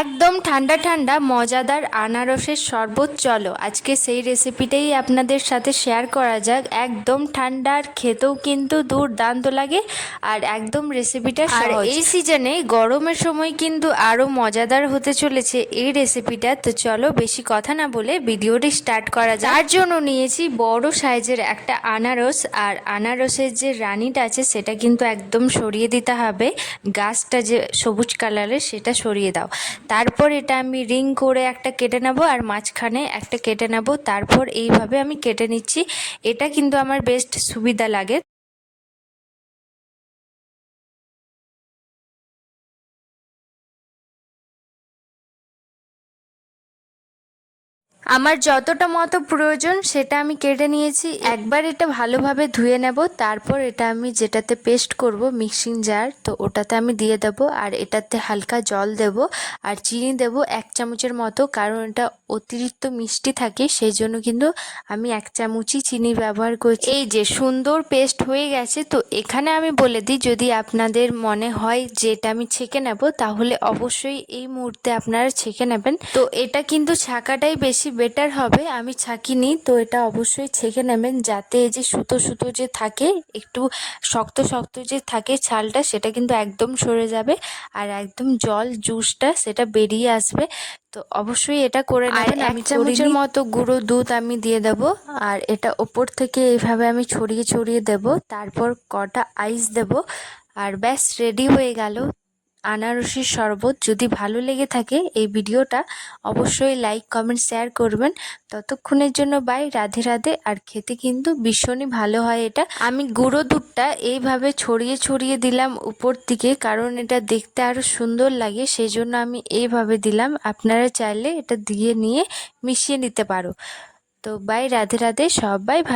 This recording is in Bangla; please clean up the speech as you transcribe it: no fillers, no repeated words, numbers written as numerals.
একদম ঠান্ডা ঠান্ডা মজাদার আনারসের শরবত, চলো আজকে সেই রেসিপিটাই আপনাদের সাথে শেয়ার করা যাক। একদম ঠান্ডা আর খেতেও কিন্তু দুর্দান্ত লাগে, আর একদম রেসিপিটা আর এই সিজনে গরমের সময় কিন্তু আরও মজাদার হতে চলেছে এই রেসিপিটা। তো চলো বেশি কথা না বলে ভিডিওটি স্টার্ট করা যাক। তার জন্য নিয়েছি বড় সাইজের একটা আনারস, আর আনারসের যে রানিটা আছে সেটা কিন্তু একদম সরিয়ে দিতে হবে, গাছটা যে সবুজ কালারের সেটা সরিয়ে দাও। তারপর এটা আমি রিং করে একটা কেটে নেব, আর মাঝখানে একটা কেটে নেব। তারপর এইভাবে আমি কেটে নিচ্ছি, এটা কিন্তু আমার বেস্ট সুবিধা লাগে। আমার যতটা মতো প্রয়োজন সেটা আমি কেটে নিয়েছি। একবার এটা ভালোভাবে ধুয়ে নেব, তারপর এটা আমি যেটাতে পেস্ট করব মিক্সিং জার, তো ওটাতে আমি দিয়ে দেব। আর এটাতে হালকা জল দেব আর চিনি দেব 1 চামচের মতো, কারণ এটা অতিরিক্ত মিষ্টি থাকে, সেই জন্য কিন্তু আমি 1 চামচই চিনি ব্যবহার করছি। এই যে সুন্দর পেস্ট হয়ে গেছে। তো এখানে আমি বলে দিই, যদি আপনাদের মনে হয় যে এটা আমি ছেঁকে নেব, তাহলে অবশ্যই এই মুহূর্তে আপনারা ছেঁকে নেবেন। তো এটা কিন্তু ছাকাটাই বেশি বেটার হবে, আমি ছাঁকিনি। তো এটা অবশ্যই ছেঁকে নেবেন, যাতে এই যে সুতো সুতো যে থাকে, একটু শক্ত শক্ত যে থাকে ছালটা, সেটা কিন্তু একদম সরে যাবে, আর একদম জল জুসটা সেটা বেরিয়ে আসবে। তো অবশ্যই এটা করে নেবেন। 1 চামচের মতো গুঁড়ো দুধ আমি দিয়ে দেব, আর এটা ওপর থেকে এইভাবে আমি ছড়িয়ে ছড়িয়ে দেব। তারপর কটা আইস দেব, আর ব্যাস রেডি হয়ে গেল আনারসের শরবত। যদি ভালো লেগে থাকে এই ভিডিওটা, অবশ্যই লাইক কমেন্ট শেয়ার করবেন। ততক্ষণের জন্য বাই, রাধে রাধে। আর খেতে কিন্তু ভীষণই ভালো হয় এটা। আমি গুঁড়ো দুধটা এইভাবে ছড়িয়ে ছড়িয়ে দিলাম উপর দিকে, কারণ এটা দেখতে আরও সুন্দর লাগে, সেই জন্য আমি এইভাবে দিলাম। আপনারা চাইলে এটা দিয়ে নিয়ে মিশিয়ে নিতে পারো। তো বাই, রাধে রাধে, সবাই ভালো।